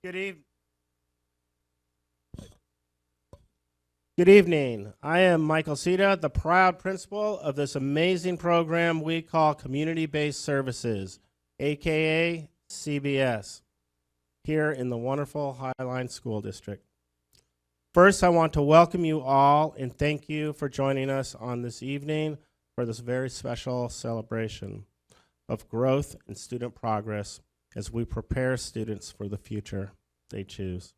Good evening. Good evening. I am Michael Cita, the proud principal of this amazing program we call Community-Based Services, aka CBS, here in the wonderful Highline School District. First, I want to welcome you all and thank you for joining us on this evening for this very special celebration of growth and student progress as we prepare students for the future they choose.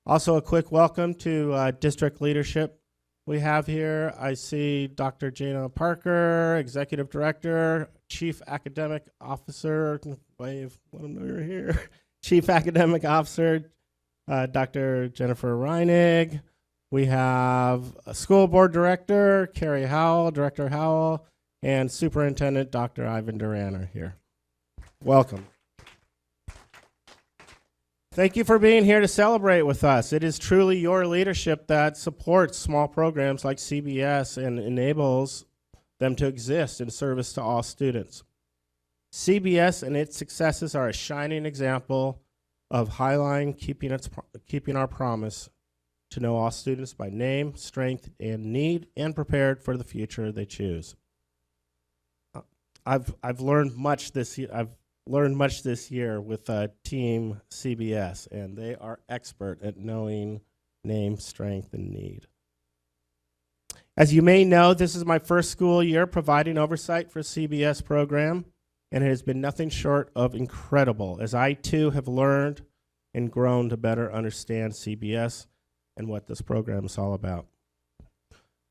Also, a quick welcome to district leadership we have here. I see Dr. Jana Parker, Executive Director, Chief Academic Officer, wave, let them know you're here. Chief Academic Officer, Dr. Jennifer Reinig. We have a School Board Director, Carrie Howell, Director Howell, and Superintendent Dr. Ivan Duran are here. Welcome. Thank you for being here to celebrate with us. It is truly your leadership that supports small programs like CBS and enables them to exist in service to all students. CBS and its successes are a shining example of Highline keeping our promise to know all students by name, strength, and need, and prepared for the future they choose. I've learned much this year. I've learned much this year with Team CBS, and they are expert at knowing name, strength, and need. As you may know, this is my first school year providing oversight for CBS program, and it has been nothing short of incredible, as I too have learned and grown to better understand CBS and what this program is all about.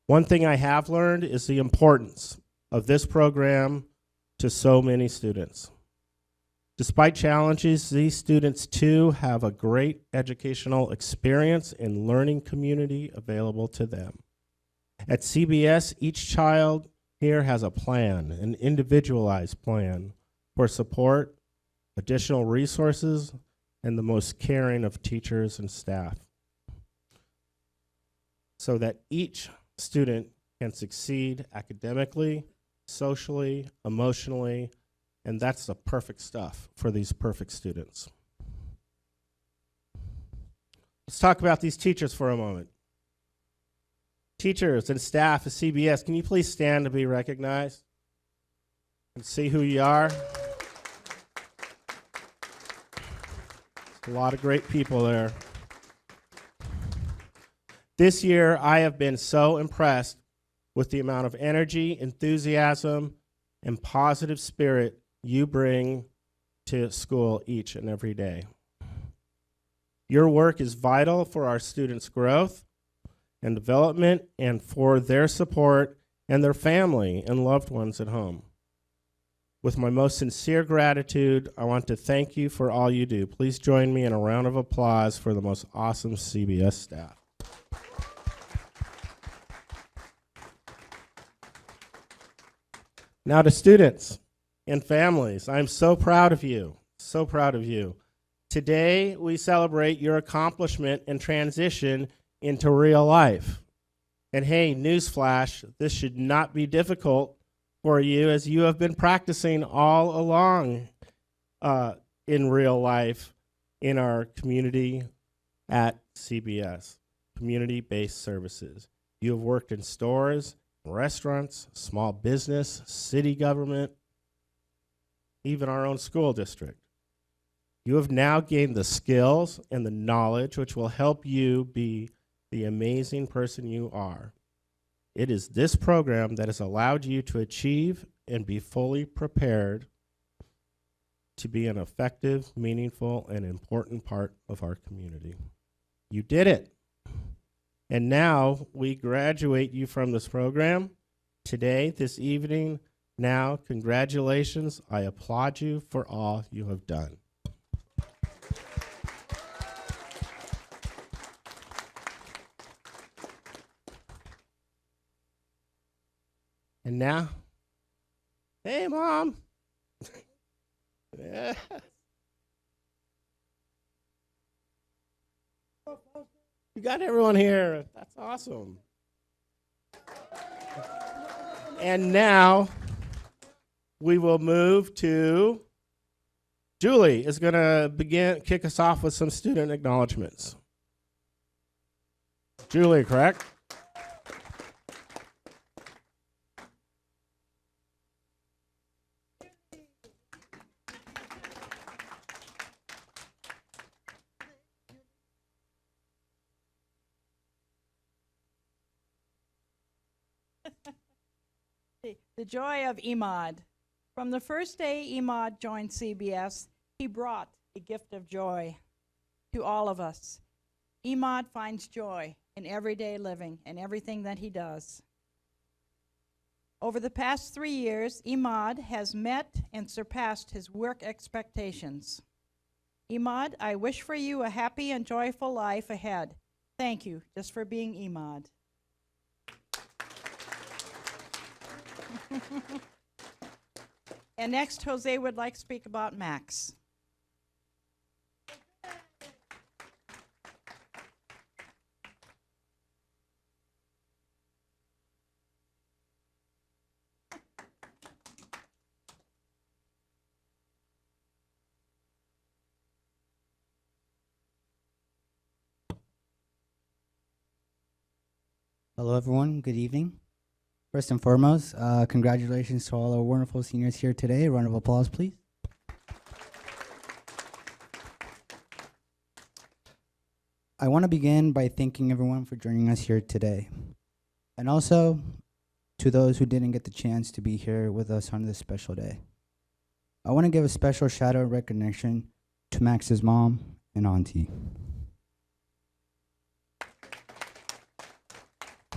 One thing I have learned is the importance of this program to so many students. Despite challenges, these students too have a great educational experience and learning community available to them. At CBS, each child here has a plan, an individualized plan for support, additional resources, and the most caring of teachers and staff, so that each student can succeed academically, socially, emotionally, and that's the perfect stuff for these perfect students. Let's talk about these teachers for a moment. Teachers and staff at CBS, can you please stand to be recognized and see who you are? A lot of great people there. This year, I have been so impressed with the amount of energy, enthusiasm, and positive spirit you bring to school each and every day. Your work is vital for our students' growth and development and for their support and their family and loved ones at home. With my most sincere gratitude, I want to thank you for all you do. Please join me in a round of applause for the most awesome CBS staff. Now to students and families, I'm so proud of you, so proud of you. Today, we celebrate your accomplishment and transition into real life. And hey, newsflash, this should not be difficult for you as you have been practicing all along in real life in our community at CBS, community-based services. You have worked in stores, restaurants, small business, city government, even our own school district. You have now gained the skills and the knowledge which will help you be the amazing person you are. It is this program that has allowed you to achieve and be fully prepared to be an effective, meaningful, and important part of our community. You did it. And now we graduate you from this program today, this evening. Now, congratulations. I applaud you for all you have done. And now, hey, Mom. Yeah. You got everyone here. That's awesome. And now, we will move to Julie is going to kick us off with some student acknowledgments. Julie, correct? The joy of Emad. From the first day Emad joined CBS, he brought a gift of joy to all of us. Emad finds joy in everyday living and everything that he does. Over the past 3 years, Emad has met and surpassed his work expectations. Emad, I wish for you a happy and joyful life ahead. Thank you just for being Emad. And next, Jose would like to speak about Max. Hello, everyone. Good evening. First and foremost, congratulations to all our wonderful seniors here today. A round of applause, please. I want to begin by thanking everyone for joining us here today. And also to those who didn't get the chance to be here with us on this special day. I want to give a special shout out recognition to Max's mom and auntie,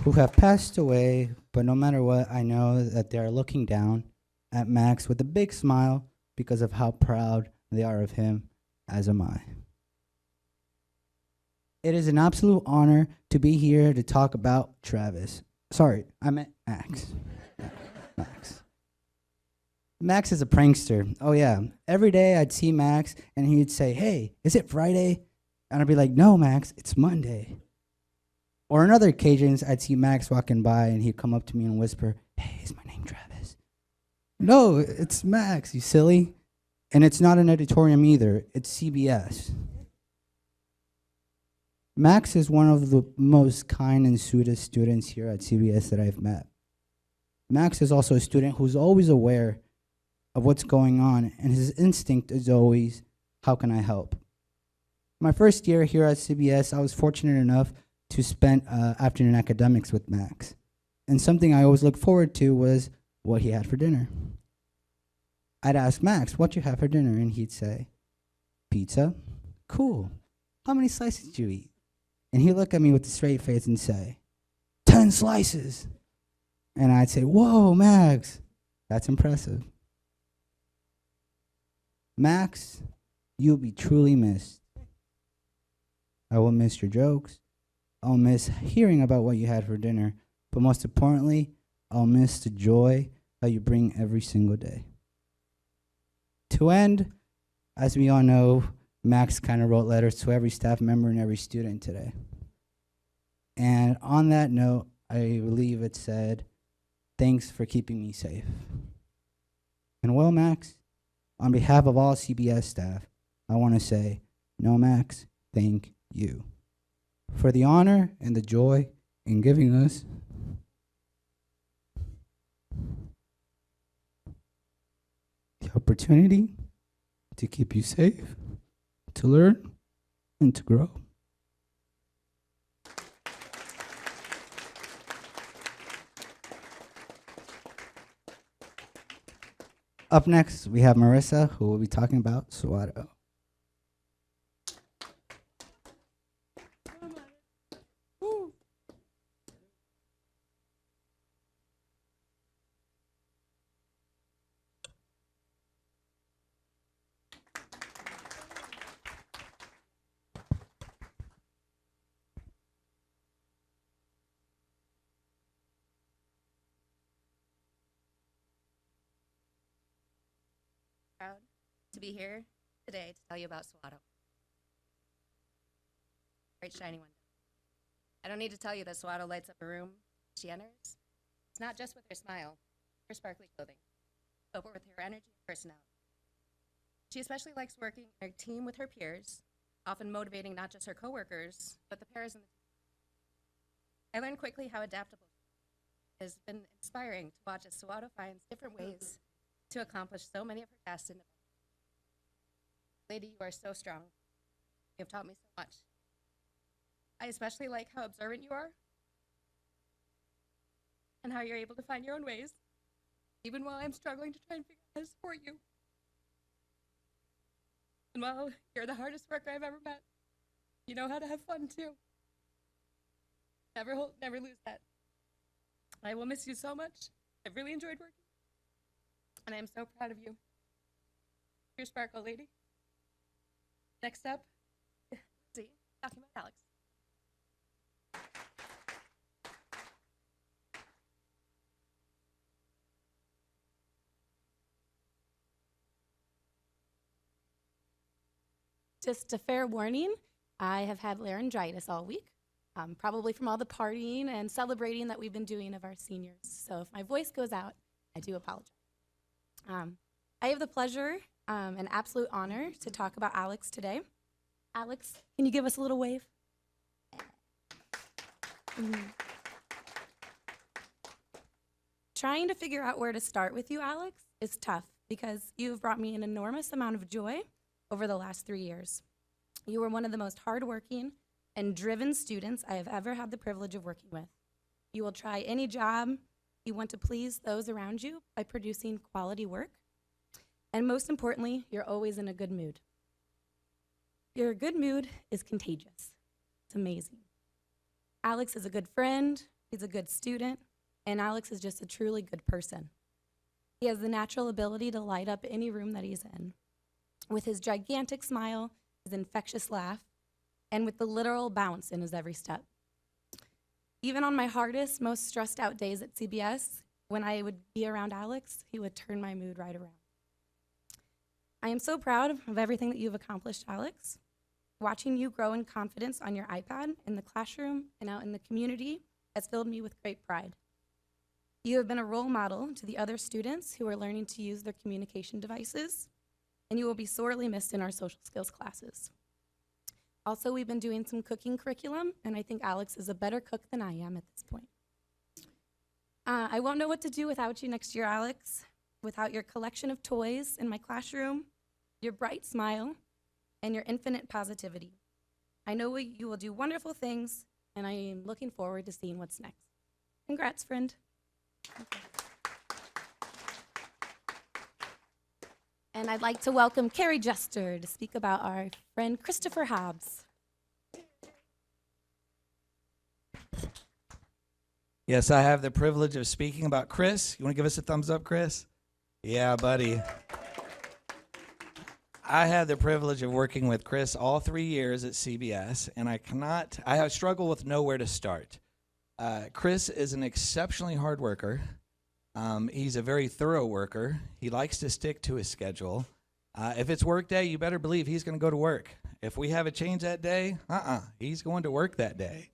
who have passed away, but no matter what, I know that they are looking down at Max with a big smile because of how proud they are of him, as am I. It is an absolute honor to be here to talk about Travis. Sorry, I meant Max. Max. Max is a prankster. Oh yeah, every day I'd see Max and he'd say, "Hey, is it Friday?" And I'd be like, "No, Max, it's Monday." Or on other occasions, I'd see Max walking by and he'd come up to me and whisper, "Hey, is my name Travis?" "No, it's Max, you silly." And it's not an auditorium either, it's CBS. Max is one of the most kind and sweetest students here at CBS that I've met. Max is also a student who's always aware of what's going on, and his instinct is always, how can I help? My first year here at CBS, I was fortunate enough to spend afternoon academics with Max. And something I always looked forward to was what he had for dinner. I'd ask Max, "What you have for dinner?" And he'd say, "Pizza." "Cool. How many slices did you eat?" And he'd look at me with a straight face and say, 10 slices. And I'd say, "Whoa, Max, that's impressive." Max, you'll be truly missed. I will miss your jokes. I'll miss hearing about what you had for dinner, but most importantly, I'll miss the joy that you bring every single day. To end, as we all know, Max kind of wrote letters to every staff member and every student today. And on that note, I believe it said, "Thanks for keeping me safe." And well, Max, on behalf of all CBS staff, I want to say, no, Max, thank you for the honor and the joy in giving us the opportunity to keep you safe, to learn, and to grow. Up next, we have Marissa, who will be talking about SWATO. Proud to be here today to tell you about SWATO. Bright, shiny one. I don't need to tell you that SWATO lights up a room she enters. It's not just with her smile, her sparkly clothing, but with her energy and personality. She especially likes working in a team with her peers, often motivating not just her coworkers, but the pairs in the team. I learned quickly how adaptable she is. It's been inspiring to watch as Sawato finds different ways to accomplish so many of her tasks independently. Lady, you are so strong. You have taught me so much. I especially like how observant you are and how you're able to find your own ways, even while I'm struggling to try and figure out how to support you. And while you're the hardest worker I've ever met, you know how to have fun too. Never lose that. I will miss you so much. I've really enjoyed working, and I am so proud of you. Your sparkle, lady. Next up, Lindsay, talking about Alex. Just a fair warning, I have had laryngitis all week, probably from all the partying and celebrating that we've been doing of our seniors. So if my voice goes out, I do apologize. I have the pleasure and absolute honor to talk about Alex today. Alex, can you give us a little wave? Trying to figure out where to start with you, Alex, is tough because you've brought me an enormous amount of joy over the last 3 years. You were one of the most hardworking and driven students I have ever had the privilege of working with. You will try any job. You want to please those around you by producing quality work. And most importantly, you're always in a good mood. Your good mood is contagious. It's amazing. Alex is a good friend, he's a good student, and Alex is just a truly good person. He has the natural ability to light up any room that he's in. With his gigantic smile, his infectious laugh, and with the literal bounce in his every step. Even on my hardest, most stressed out days at CBS, when I would be around Alex, he would turn my mood right around. I am so proud of everything that you've accomplished, Alex. Watching you grow in confidence on your iPad, in the classroom, and out in the community has filled me with great pride. You have been a role model to the other students who are learning to use their communication devices, and you will be sorely missed in our social skills classes. Also, we've been doing some cooking curriculum, and I think Alex is a better cook than I am at this point. I won't know what to do without you next year, Alex, without your collection of toys in my classroom, your bright smile, and your infinite positivity. I know you will do wonderful things, and I am looking forward to seeing what's next. Congrats, friend. And I'd like to welcome Carrie Jester to speak about our friend Christopher Hobbs. Yes, I have the privilege of speaking about Chris. You want to give us a thumbs up, Chris? Yeah, buddy. I had the privilege of working with Chris all 3 years at CBS, and I struggle with nowhere to start. Chris is an exceptionally hard worker. He's a very thorough worker. He likes to stick to his schedule. If it's work day, you better believe he's going to go to work. If we have a change that day, he's going to work that day.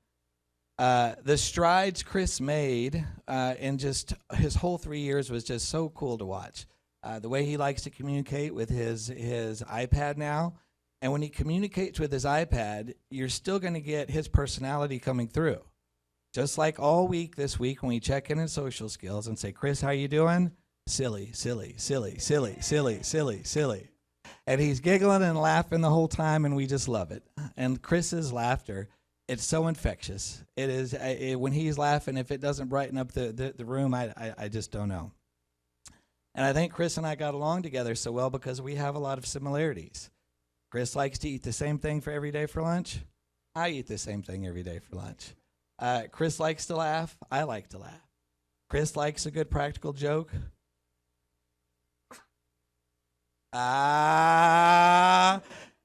The strides Chris made in just his whole 3 years was just so cool to watch. The way he likes to communicate with his iPad now, and when he communicates with his iPad, you're still going to get his personality coming through. Just like all week this week when we check in social skills and say, Chris, how you doing? Silly, silly, silly, silly, silly, silly, silly. And he's giggling and laughing the whole time, and we just love it. And Chris's laughter, it's so infectious. It is when he's laughing, if it doesn't brighten up the room, I just don't know. And I think Chris and I got along together so well because we have a lot of similarities. Chris likes to eat the same thing for every day for lunch. I eat the same thing every day for lunch. Chris likes to laugh. I like to laugh. Chris likes a good practical joke.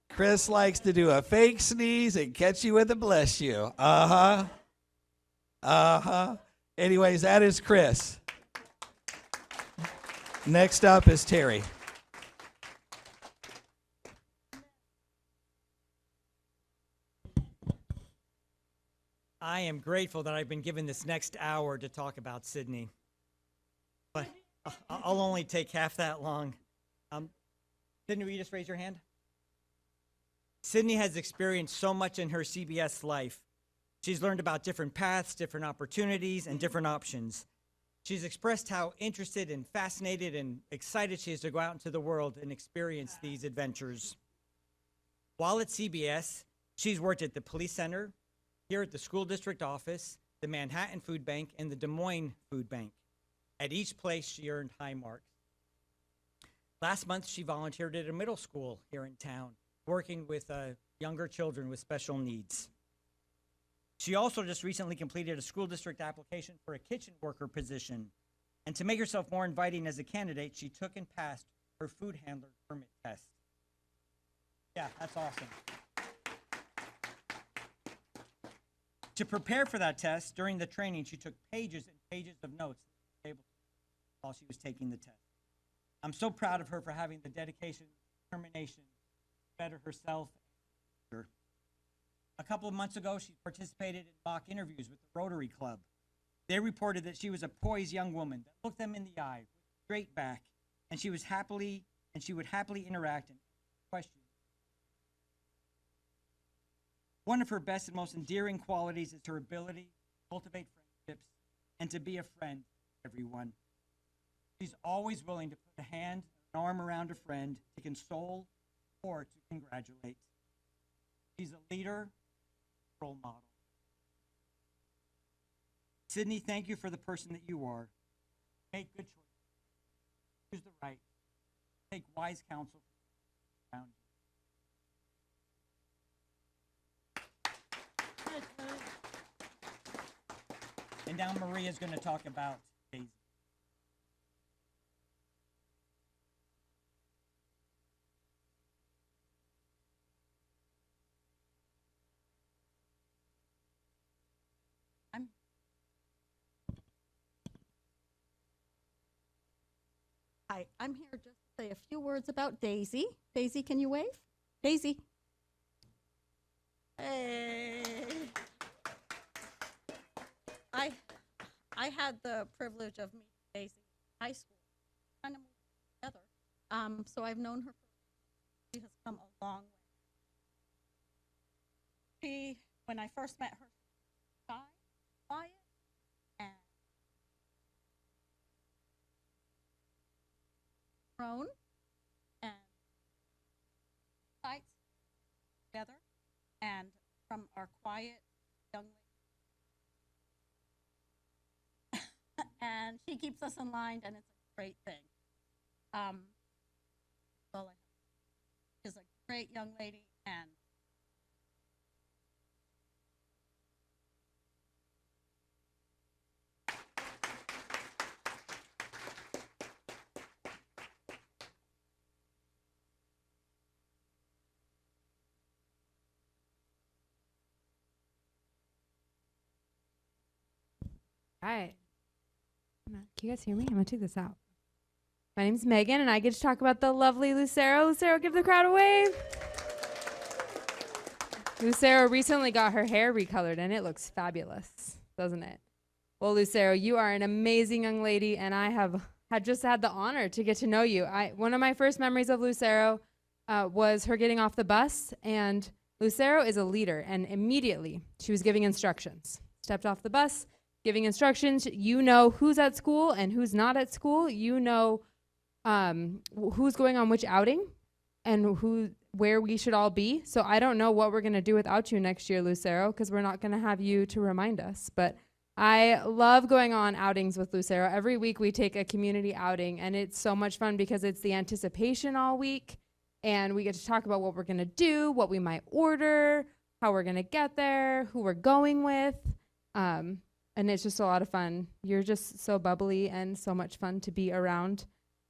Chris likes to do a fake sneeze and catch you with a bless you. Anyways, that is Chris. Next up is Terry. I am grateful that I've been given this next hour to talk about Sydney. But I'll only take half that long. Sydney, will you just raise your hand? Sydney has experienced so much in her CBS life. She's learned about different paths, different opportunities, and different options. She's expressed how interested and fascinated and excited she is to go out into the world and experience these adventures. While at CBS, she's worked at the police center, here at the school district office, the Manhattan Food Bank, and the Des Moines Food Bank. At each place, she earned high marks. Last month, she volunteered at a middle school here in town, working with younger children with special needs. She also just recently completed a school district application for a kitchen worker position. And to make herself more inviting as a candidate, she took and passed her food handler permit test. Yeah, that's awesome. To prepare for that test, during the training, she took pages and pages of notes while she was taking the test. I'm so proud of her for having the dedication and determination to better herself. A couple of months ago, she participated in mock interviews with the Rotary Club. They reported that she was a poised young woman that looked them in the eye, straight back, and she would happily interact and question. One of her best and most endearing qualities is her ability to cultivate friendships and to be a friend to everyone. She's always willing to put a hand, an arm around a friend, to console or to congratulate. She's a leader, role model. Sydney, thank you for the person that you are. Make good choices. Choose the right. Take wise counsel around you. And now Maria's going to talk about Daisy. Hi, I'm here just to say a few words about Daisy. Daisy, can you wave? Daisy. Hey. I had the privilege of meeting Daisy in high school. Kind of moved together. So I've known her. She has come a long way. When I first met her, she was shy, quiet, and grown, and sights together, and from our quiet young lady. And she keeps us in line, and it's a great thing. She's a great young lady, and Hi. Can you guys hear me? I'm going to take this out. My name's Megan, and I get to talk about the lovely Lucero. Lucero, give the crowd a wave. Lucero recently got her hair recolored, and it looks fabulous, doesn't it? Well, Lucero, you are an amazing young lady, and I had just had the honor to get to know you. One of my first memories of Lucero was her getting off the bus, and Lucero is a leader, and immediately she was giving instructions. Stepped off the bus, giving instructions. You know who's at school and who's not at school. You know who's going on which outing and where we should all be. So I don't know what we're going to do without you next year, Lucero, because we're not going to have you to remind us. But I love going on outings with Lucero. Every week we take a community outing, and it's so much fun because it's the anticipation all week, and we get to talk about what we're going to do, what we might order, how we're going to get there, who we're going with. And it's just a lot of fun. You're just so bubbly and so much fun to be around.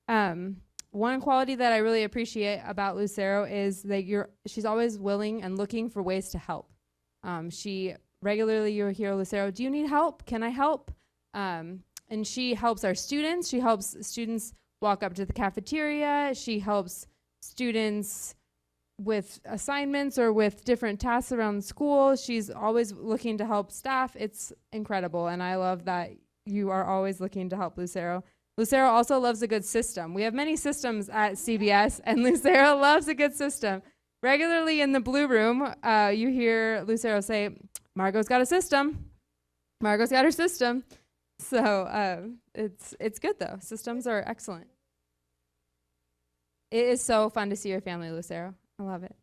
One quality that I really appreciate about Lucero is that she's always willing and looking for ways to help. She regularly, you'll hear Lucero, do you need help? Can I help? And she helps our students. She helps students walk up to the cafeteria. She helps students with assignments or with different tasks around the school. She's always looking to help staff. It's incredible, and I love that you are always looking to help Lucero. Lucero also loves a good system. We have many systems at CBS, and Lucero loves a good system. Regularly in the blue room, you hear Lucero say, Margot's got a system. Margot's got her system. So it's good, though. Systems are excellent. It is so fun to see your family, Lucero. I love it.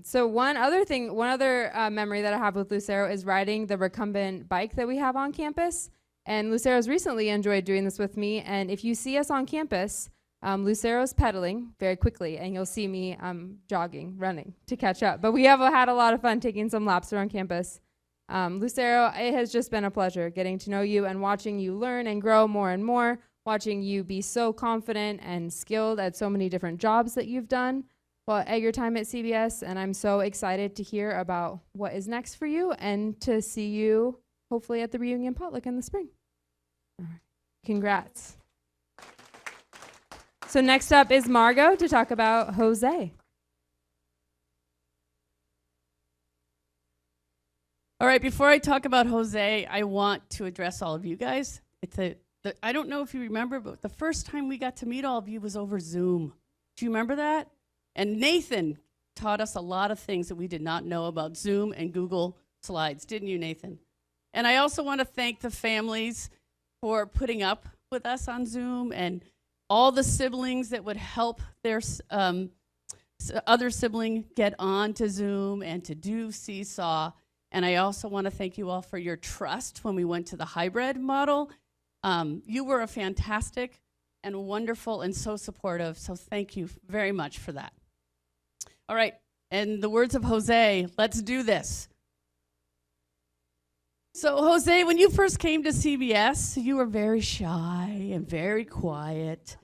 So one other memory that I have with Lucero is riding the recumbent bike that we have on campus. And Lucero's recently enjoyed doing this with me. And if you see us on campus, Lucero's pedaling very quickly, and you'll see me jogging, running to catch up. But we have had a lot of fun taking some laps around campus. Lucero, it has just been a pleasure getting to know you and watching you learn and grow more and more, watching you be so confident and skilled at so many different jobs that you've done at your time at CBS. And I'm so excited to hear about what is next for you and to see you hopefully at the reunion potluck in the spring. All right. Congrats. So next up is Margot to talk about Jose. All right, before I talk about Jose, I want to address all of you guys. I don't know if you remember, but the first time we got to meet all of you was over Zoom. Do you remember that? And Nathan taught us a lot of things that we did not know about Zoom and Google Slides, didn't you, Nathan? And I also want to thank the families for putting up with us on Zoom, and all the siblings that would help their other sibling get on to Zoom and to do Seesaw. And I also want to thank you all for your trust when we went to the hybrid model. You were a fantastic and wonderful and so supportive, so thank you very much for that. All right, and the words of Jose, let's do this. So Jose, when you first came to CBS, you were very shy and very quiet.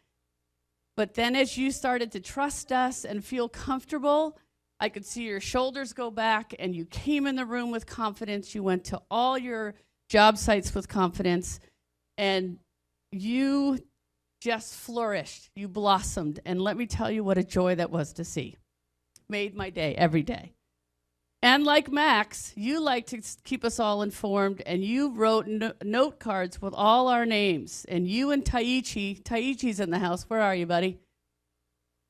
But then as you started to trust us and feel comfortable, I could see your shoulders go back, and you came in the room with confidence. You went to all your job sites with confidence, and you just flourished. You blossomed. And let me tell you what a joy that was to see. Made my day every day. And like Max, you like to keep us all informed, and you wrote note cards with all our names. And you and Taichi's in the house. Where are you, buddy?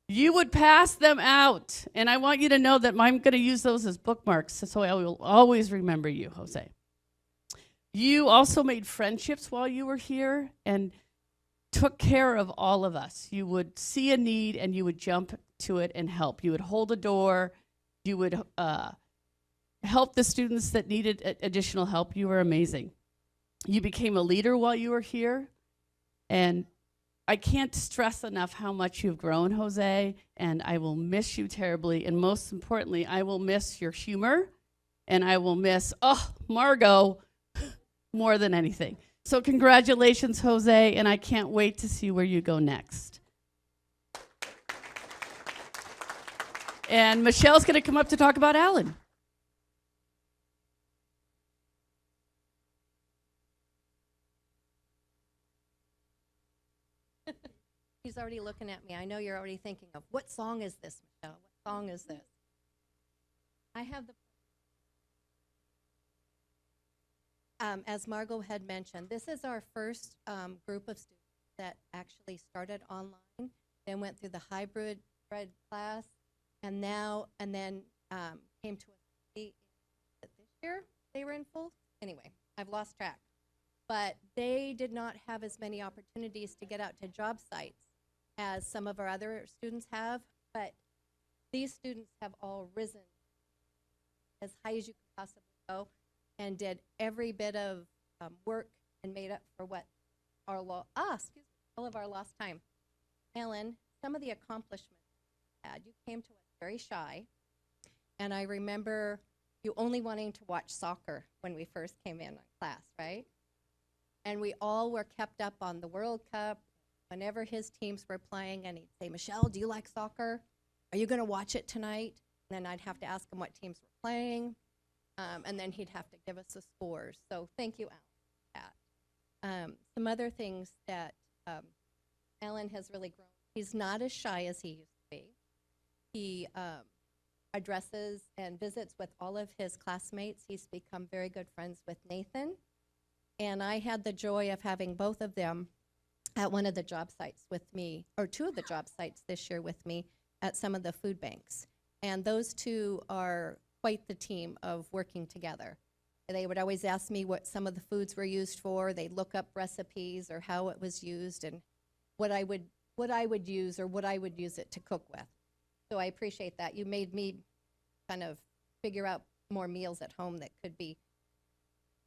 You would pass them out. And I want you to know that I'm going to use those as bookmarks, so I will always remember you, Jose. You also made friendships while you were here and took care of all of us. You would see a need, and you would jump to it and help. You would hold a door. You would help the students that needed additional help. You were amazing. You became a leader while you were here, and I can't stress enough how much you've grown, Jose, and I will miss you terribly. And most importantly, I will miss your humor, and I will miss, Margot, more than anything. So congratulations, Jose, and I can't wait to see where you go next. And Michelle's going to come up to talk about Alan. He's already looking at me. I know you're already thinking of, what song is this, Michelle? What song is this? I have the... as Margot had mentioned, this is our first group of students that actually started online, then went through the hybrid class, and then came to us this year. They were in full. Anyway, I've lost track. But they did not have as many opportunities to get out to job sites as some of our other students have, but these students have all risen as high as you can possibly go and did every bit of work and made up for what all of our lost time. Ellen, some of the accomplishments you had, you came to us very shy, and I remember you only wanting to watch soccer when we first came in class, right? And we all were kept up on the World Cup. Whenever his teams were playing, and he'd say, Michelle, do you like soccer? Are you going to watch it tonight? And then I'd have to ask him what teams were playing, and then he'd have to give us the scores. So thank you, Alan, for that. Some other things that Alan has really grown. He's not as shy as he used to be. He addresses and visits with all of his classmates. He's become very good friends with Nathan. And I had the joy of having both of them at one of the job sites with me, or two of the job sites this year with me at some of the food banks. And those two are quite the team of working together. They would always ask me what some of the foods were used for. They'd look up recipes or how it was used and what I would use or what I would use it to cook with. So I appreciate that. You made me kind of figure out more meals at home that could be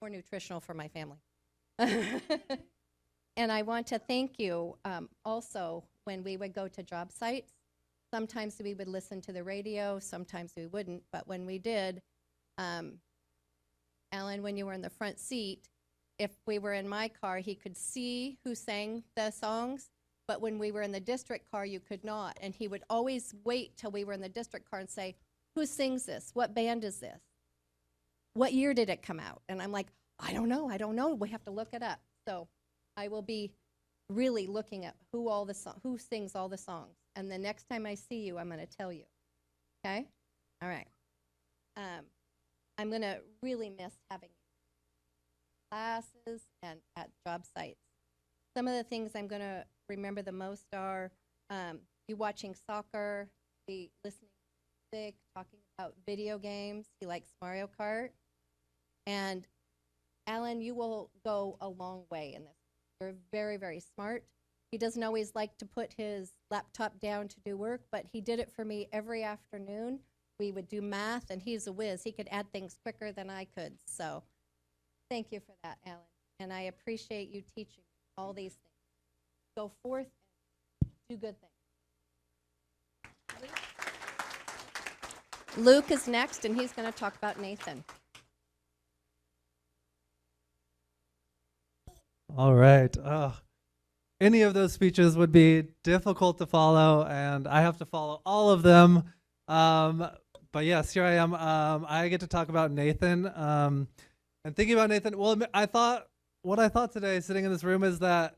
more nutritional for my family. And I want to thank you also when we would go to job sites. Sometimes we would listen to the radio, sometimes we wouldn't, but when we did, Alan, when you were in the front seat, if we were in my car, he could see who sang the songs, but when we were in the district car, you could not. And he would always wait till we were in the district car and say, who sings this? What band is this? What year did it come out? And I'm like, I don't know. We have to look it up. So I will be really looking at who sings all the songs. And the next time I see you, I'm going to tell you. Okay? All right. I'm going to really miss having classes and at job sites. Some of the things I'm going to remember the most are you watching soccer, me listening to music, talking about video games. He likes Mario Kart. And Alan, you will go a long way in this. You're very, very smart. He doesn't always like to put his laptop down to do work, but he did it for me every afternoon. We would do math, and he's a whiz. He could add things quicker than I could. So thank you for that, Alan. And I appreciate you teaching all these things. Go forth and do good things. Luke is next, and he's going to talk about Nathan. All right. Any of those speeches would be difficult to follow, and I have to follow all of them. But yes, here I am. I get to talk about Nathan. And thinking about Nathan, well, what I thought today sitting in this room is that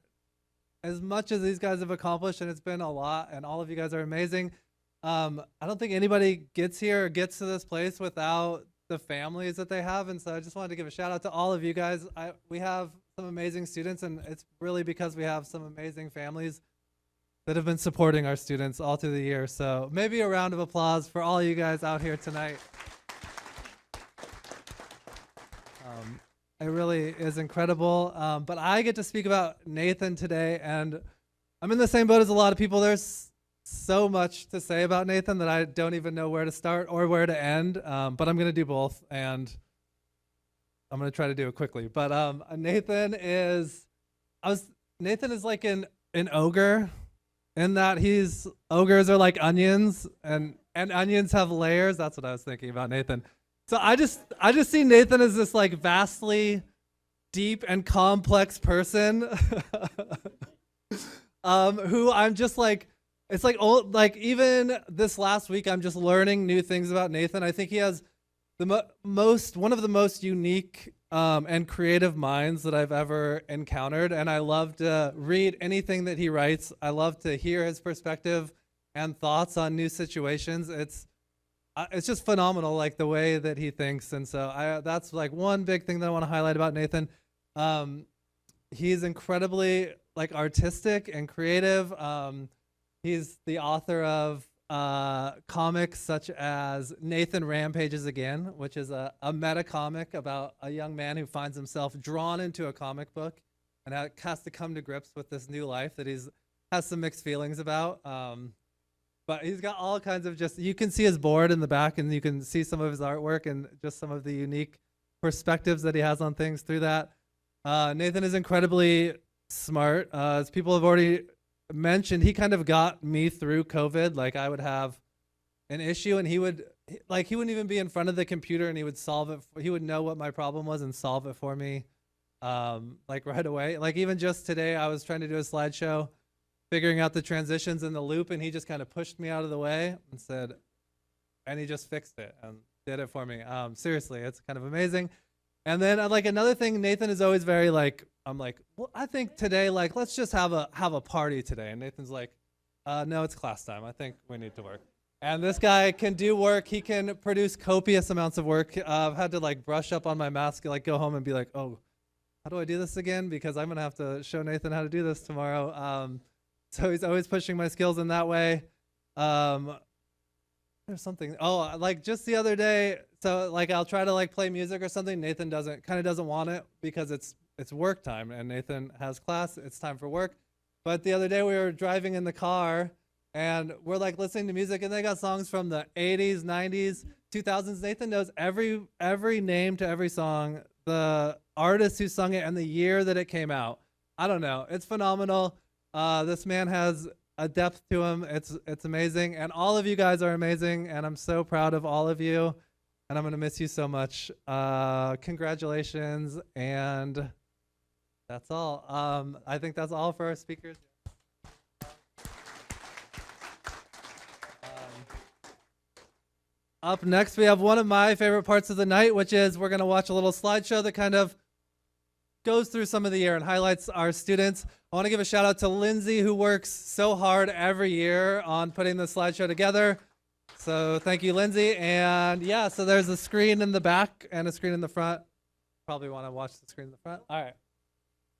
as much as these guys have accomplished, and it's been a lot, and all of you guys are amazing, I don't think anybody gets here or gets to this place without the families that they have. And so I just wanted to give a shout out to all of you guys. We have some amazing students, and it's really because we have some amazing families that have been supporting our students all through the year. So maybe a round of applause for all you guys out here tonight. It really is incredible. But I get to speak about Nathan today, and I'm in the same boat as a lot of people. There's so much to say about Nathan that I don't even know where to start or where to end, but I'm going to do both, and I'm going to try to do it quickly. But Nathan is like an ogre, in that ogres are like onions, and onions have layers. That's what I was thinking about Nathan. So I just see Nathan as this like vastly deep and complex person who I'm just like, it's like old, like even this last week I'm just learning new things about Nathan. I think he has one of the most unique and creative minds that I've ever encountered, and I love to read anything that he writes. I love to hear his perspective and thoughts on new situations. It's just phenomenal, like the way that he thinks, and so that's like one big thing that I want to highlight about Nathan. He's incredibly like artistic and creative. He's the author of comics such as Nathan Rampages Again, which is a meta comic about a young man who finds himself drawn into a comic book and has to come to grips with this new life that has some mixed feelings about. But he's got all kinds of you can see his board in the back, and you can see some of his artwork and just some of the unique perspectives that he has on things through that. Nathan is incredibly smart. As people have already mentioned, he kind of got me through COVID. Like I would have an issue, and he wouldn't even be in front of the computer, and he would solve it. He would know what my problem was and solve it for me, like right away. Like even just today, I was trying to do a slideshow, figuring out the transitions in the loop, and he just kind of pushed me out of the way and he just fixed it and did it for me. Seriously, it's kind of amazing. And then like another thing, Nathan is always very like, I'm like, well, I think today, like, let's just have a party today. And Nathan's like, no, it's class time. I think we need to work. And this guy can do work. He can produce copious amounts of work. I've had to like brush up on my mask, like go home and be like, oh, how do I do this again? Because I'm going to have to show Nathan how to do this tomorrow. So he's always pushing my skills in that way. There's something, like just the other day, so like I'll try to like play music or something. Nathan kind of doesn't want it because it's work time and Nathan has class. It's time for work. But the other day we were driving in the car and we're like listening to music and they got songs from the 80s, 90s, 2000s. Nathan knows every name to every song, the artist who sung it and the year that it came out. I don't know. It's phenomenal. This man has a depth to him. It's amazing. And all of you guys are amazing. And I'm so proud of all of you. And I'm going to miss you so much. Congratulations. And that's all. I think that's all for our speakers. Up next, we have one of my favorite parts of the night, which is we're going to watch a little slideshow that kind of goes through some of the year and highlights our students. I want to give a shout out to Lindsay, who works so hard every year on putting the slideshow together. So thank you, Lindsay. And yeah, so there's a screen in the back and a screen in the front. Probably want to watch the screen in the front. All right.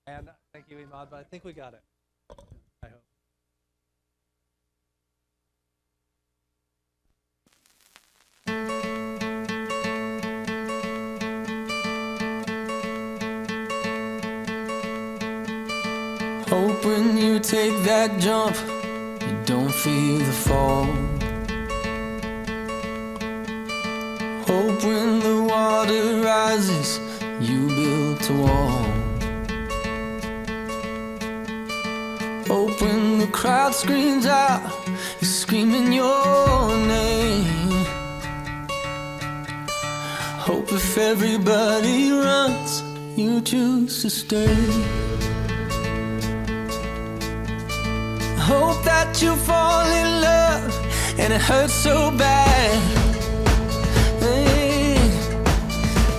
And thank you, Imad, but I think we got it. I hope. Hope when you take that jump, you don't feel the fall. Hope when the water rises, you built a wall. Hope when the crowd screams out, you're screaming your name. Hope if everybody runs, you choose to stay. Hope that you fall in love and it hurts so bad. Hey,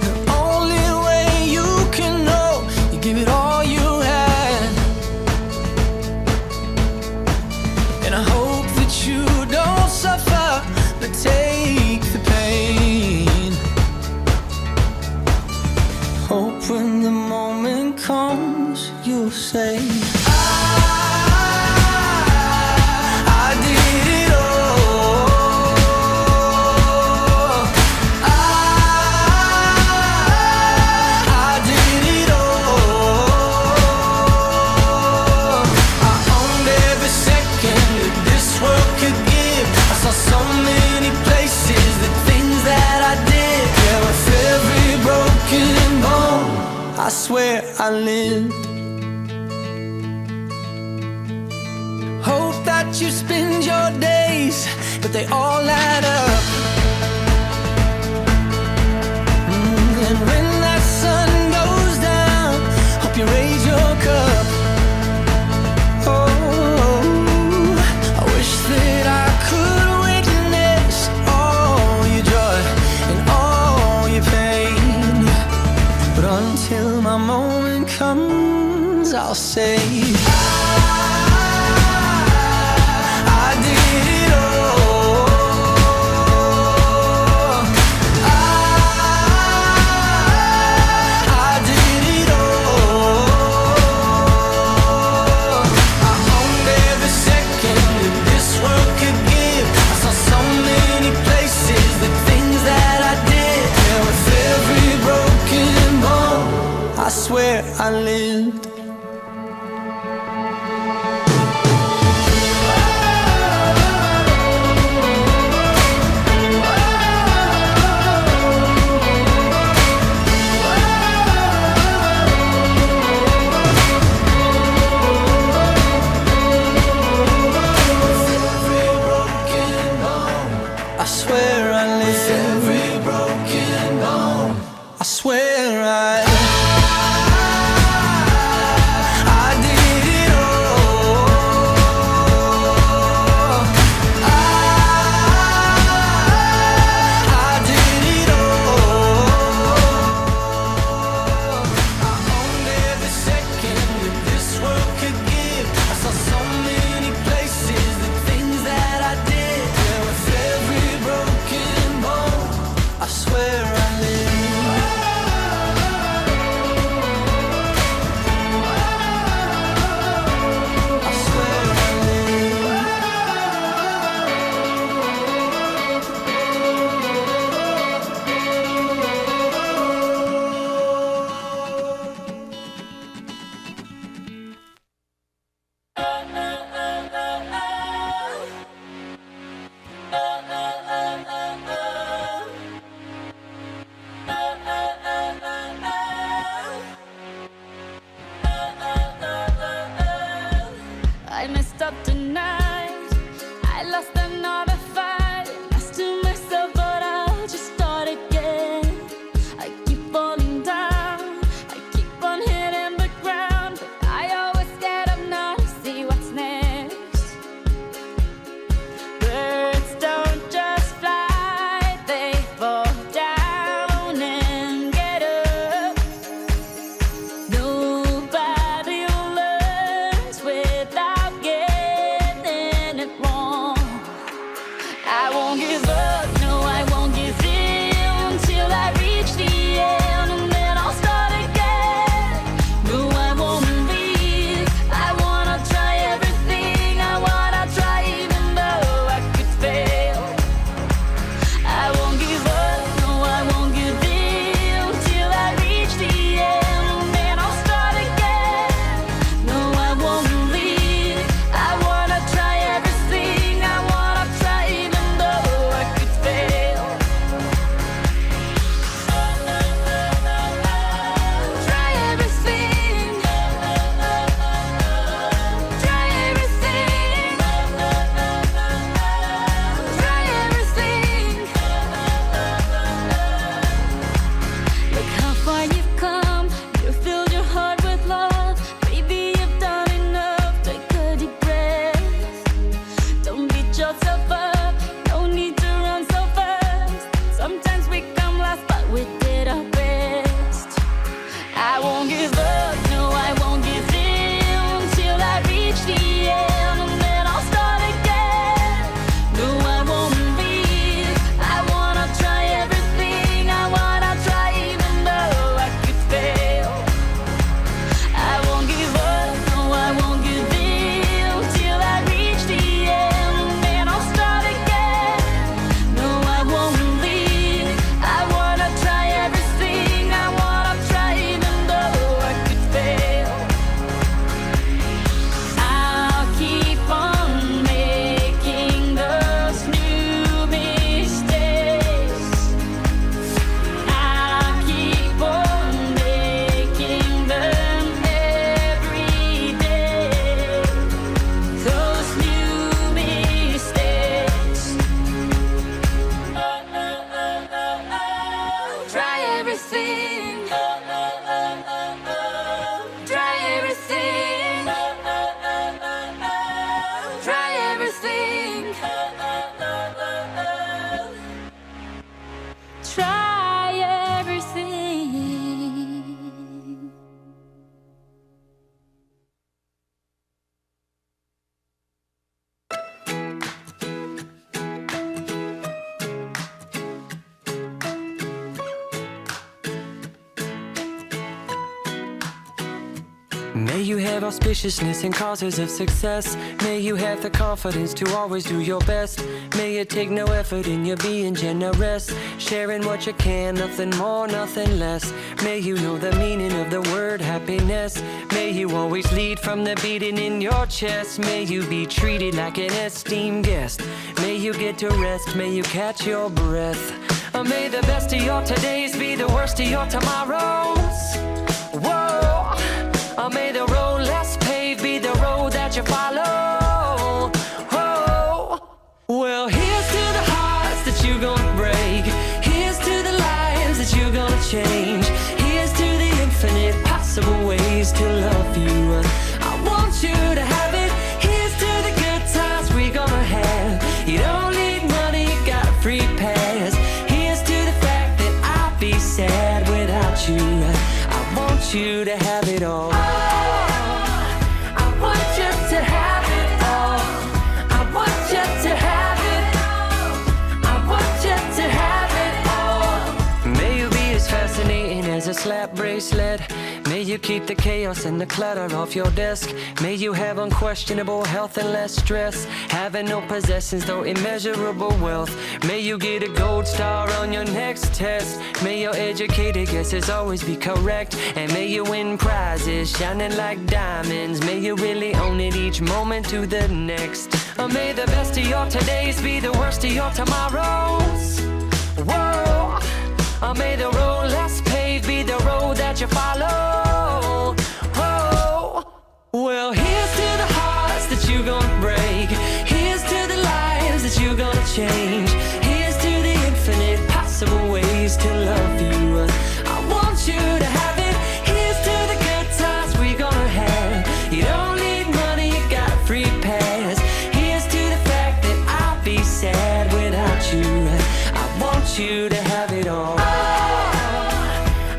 the only way you can know, you give it all you had. And I hope that you don't suffer, but take the pain. Hope when the moment comes, you'll say, I swear I lived. Hope that you spend your days, but they all add up. And when that sun goes down, hope you raise your cup. Oh, I wish that I could witness all your joy and all your pain. But until my moment comes, I'll say I did it all. I messed up tonight. I lost another fight. Lost to myself, but I'll just start again. I keep falling down. I keep on hitting the ground, but I always get up now to see what's next. Birds don't just fly, they fall down and get up. Nobody learns without getting it wrong. I won't give up, no, I won't give in till I reach the end, and then I'll start again. No, I won't leave. I wanna try everything. I wanna try even though I could fail. I won't give up, no, I won't give in till I reach the end, and then I'll start again. No, I won't leave. I wanna try everything. I wanna try even though I could fail. Try everything. Try everything. Try everything. Look how far you've come. You filled your heart with love. Maybe you've done enough. Take a deep breath. Don't beat yourself up. No need to run so fast. Sometimes we come last, but we did our best. I won't give up, no, I won't give in till I reach the end, and then I'll start again. No, I won't leave. I wanna try everything. I wanna try even though I could fail. I won't give up, no, I won't give in till I reach the end, and then I'll start again. No, I won't leave. I wanna try everything. I wanna try even though I could fail. I'll keep on making those new mistakes. I'll keep on making them every day. Those new mistakes. Try everything. Try everything. Try everything. Try everything. May you have auspiciousness and causes of success. May you have the confidence to always do your best. May it take no effort in your being generous, sharing what you can, nothing more, nothing less. May you know the meaning of the word happiness. May you always lead from the beating in your chest. May you be treated like an esteemed guest. May you get to rest, may you catch your breath. May the best of your todays be the worst of your tomorrows. Whoa. May the road less paved be the road that you follow. Oh, well, here's to the hearts that you're gonna break. Here's to the lives that you're gonna change. Here's to the infinite possible ways to love you. I want you to have it. Here's to the good times we're gonna have. You don't need money, you got a free pass. Here's to the fact that I'll be sad without you. I want you to have it all. I want you to have it all. I want you to have it. I want you to have it all. May you be as fascinating as a slap bracelet. May you keep the chaos and the clutter off your desk. May you have unquestionable health and less stress. Having no possessions, though immeasurable wealth. May you get a gold star on your next test. May your educated guesses always be correct. And may you win prizes shining like diamonds. May you really own it each moment to the next. May the best of your todays be the worst of your tomorrows. Whoa. May the road less paved be the road that you follow. Oh, well, here's to the hearts that you change. Here's to the infinite possible ways to love you. I want you to have it. Here's to the good times we're gonna have. You don't need money, you got a free pass. Here's to the fact that I'll be sad without you. I want you to have it all.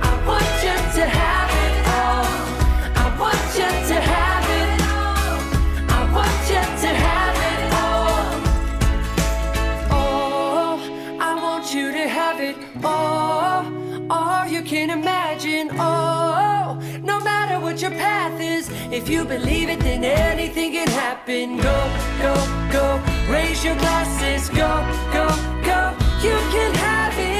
I want you to have it all. I want you to have it all. I want you to have it all. Oh, I want you to have it all you can imagine. Oh, no matter what your path is, if you believe it, then anything can happen. Go, go, go, raise your glasses. Go, go, go, you can have it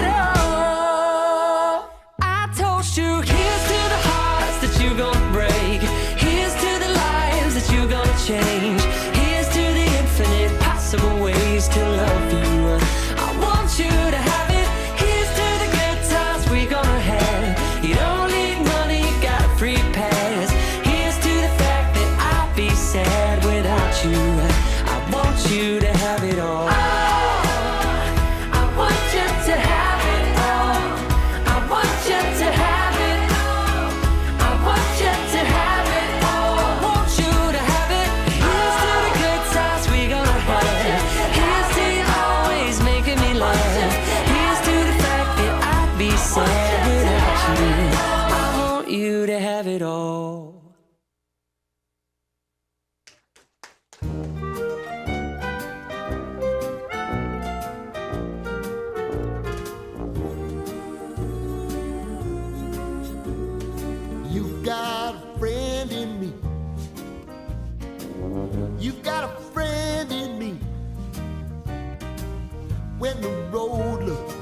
all. I toast you. Here's to the hearts that you're gonna break. Here's to the lives that you're gonna change. Here's to the infinite possible ways to love you. I want you to have it. Here's to the good times we're gonna have. You don't need money, you got a free pass. Here's to the fact that I'll be sad without you. I want you to have it all. I want you to have it all. I want you to have it all. I want you to have it all. I want you to have it. Here's to the good times we're gonna have. Here's to you always making me laugh. Here's to the fact that I'd be sad without you. I want you to have it all. You've got a friend in me. You've got a friend in me. When the road looks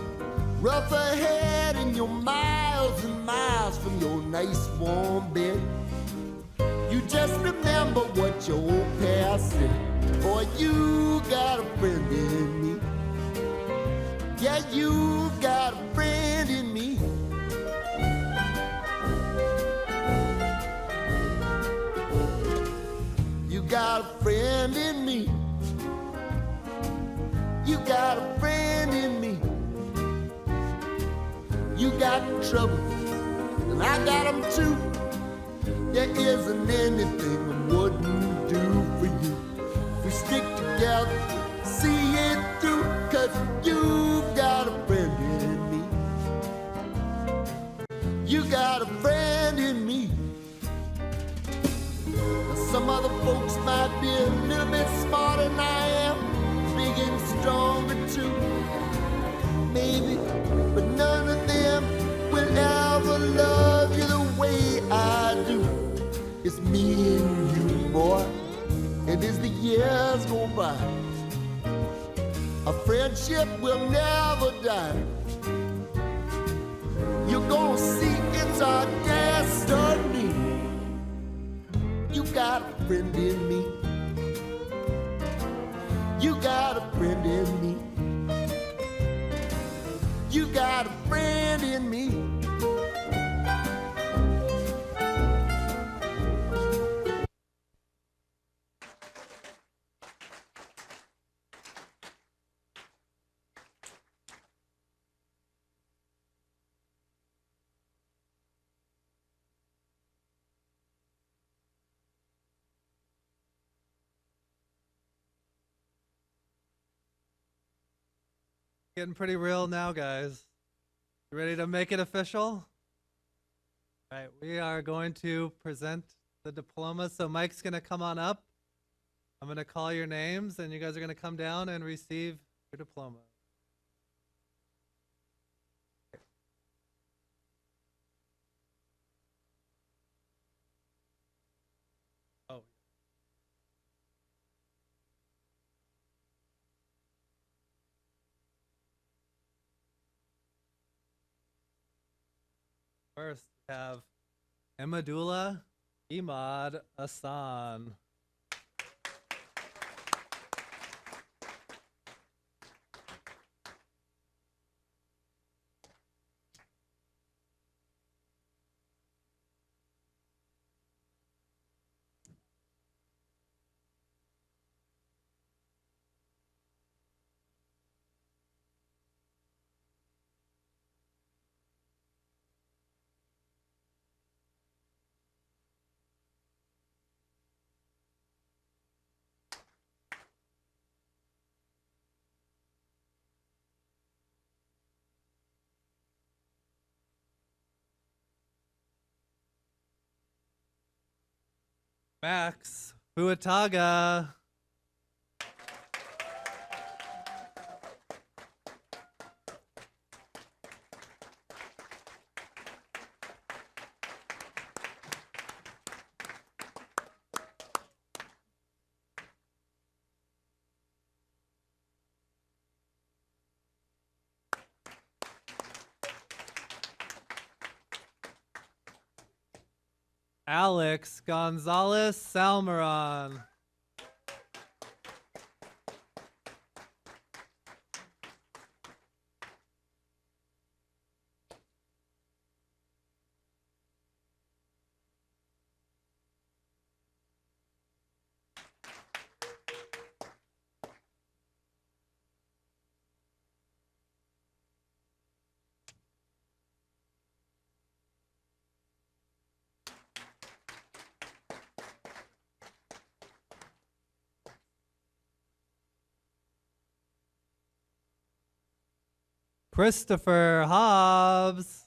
rough ahead and you're miles and miles from your nice warm bed, you just remember what your old past said. Boy, you got a friend in me. Yeah, you've got a friend in me. You got a friend in me. You got a friend in me. You got trouble, and I got them too. There isn't anything I wouldn't do for you. We stick together, see it through, 'cause you've got a friend in me. You got a friend in me. Some other folks might be a little bit smarter than I am, big and stronger too, maybe, but none of them will ever love you the way I do. It's me and you, boy, and as the years go by, a friendship will never die. You're gonna see it's our destiny. You got a friend in me. You got a friend in me. You got a friend in me. Getting pretty real now, guys. You ready to make it official? All right, we are going to present the diploma. So Mike's going to come on up. I'm going to call your names, and you guys are going to come down and receive your diploma. Oh. First, we have Emadula Imad Asan. Max Fuataga. Alex Gonzalez Salmeron. Christopher Hobbs.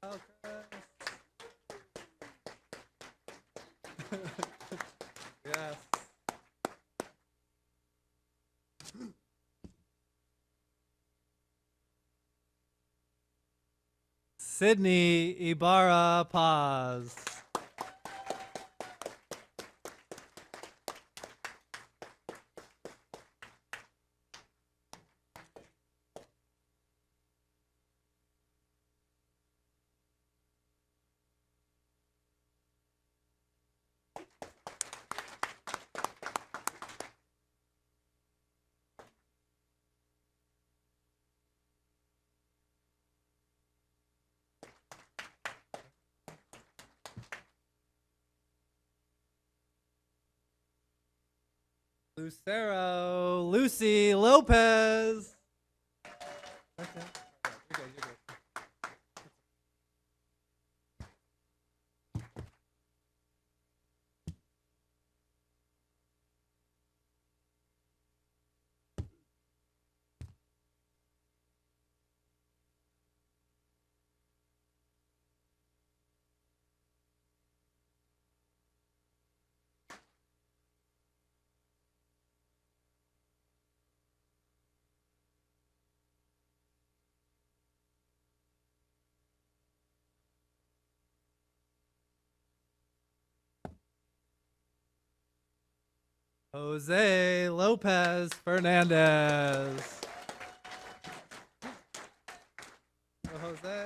Oh, yes. Sydney Ibarra Paz. Lucero Lucy Lopez. Okay. You're good, you're good. Jose Lopez Fernandez. Go, Jose.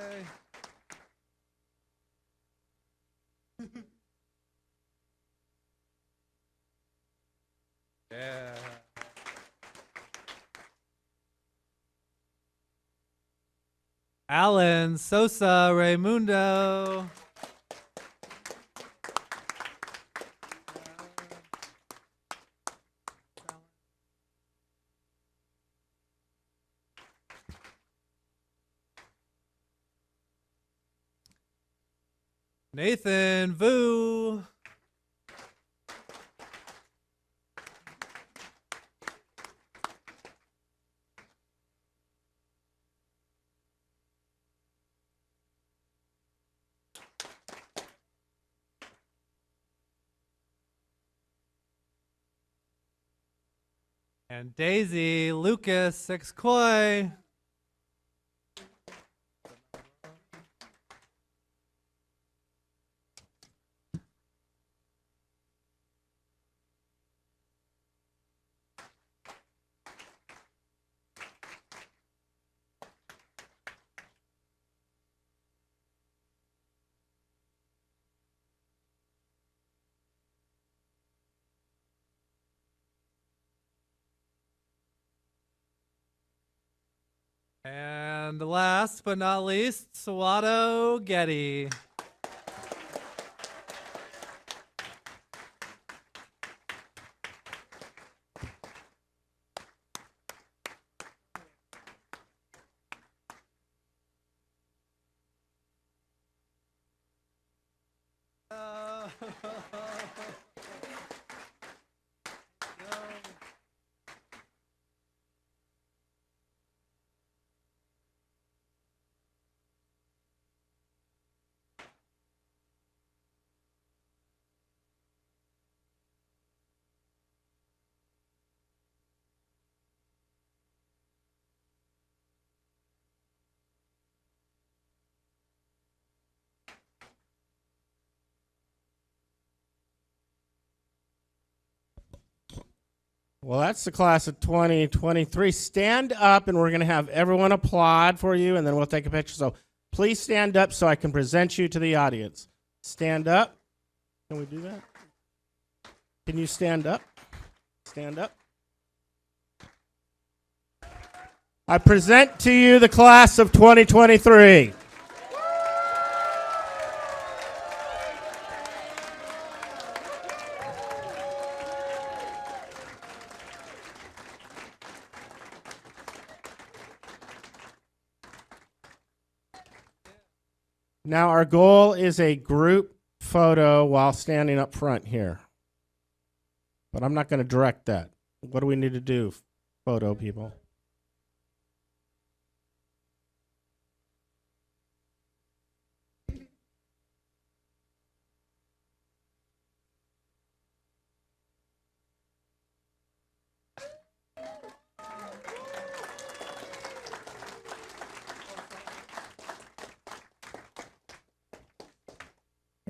Yeah. Alan Sosa Raimundo. Nathan Vu. And Daisy Lucas Sixcoy. And last but not least, Sawato Getty. Well, that's the class of 2023. Stand up, and we're going to have everyone applaud for you, and then we'll take a picture. So please stand up so I can present you to the audience. Stand up. Can we do that? Can you stand up? Stand up. I present to you the class of 2023. Now, our goal is a group photo while standing up front here. But I'm not going to direct that. What do we need to do, photo people?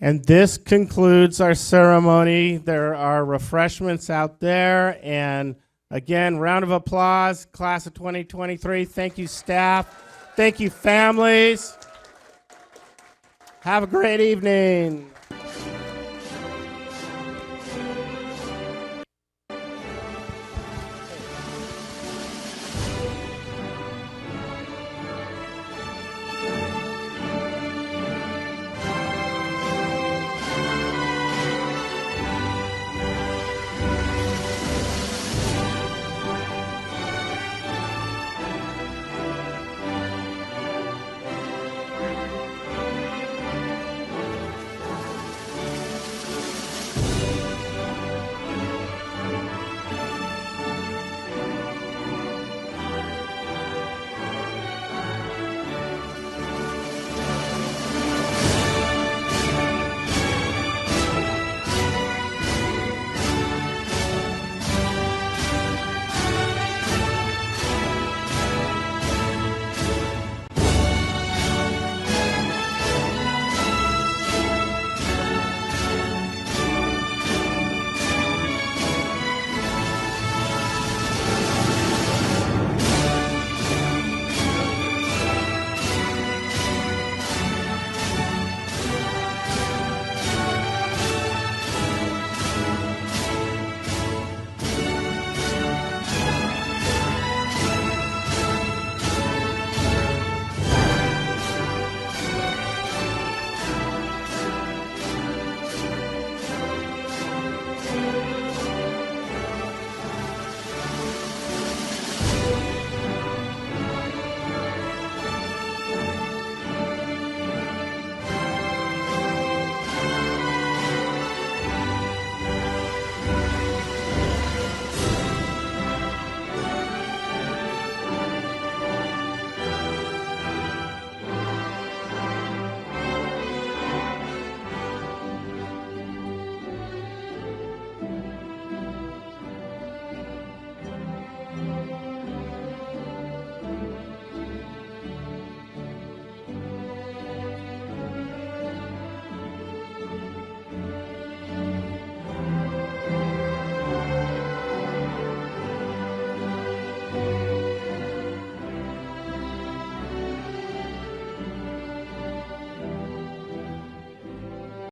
And this concludes our ceremony. There are refreshments out there. And again, round of applause, class of 2023. Thank you, staff. Thank you, families. Have a great evening.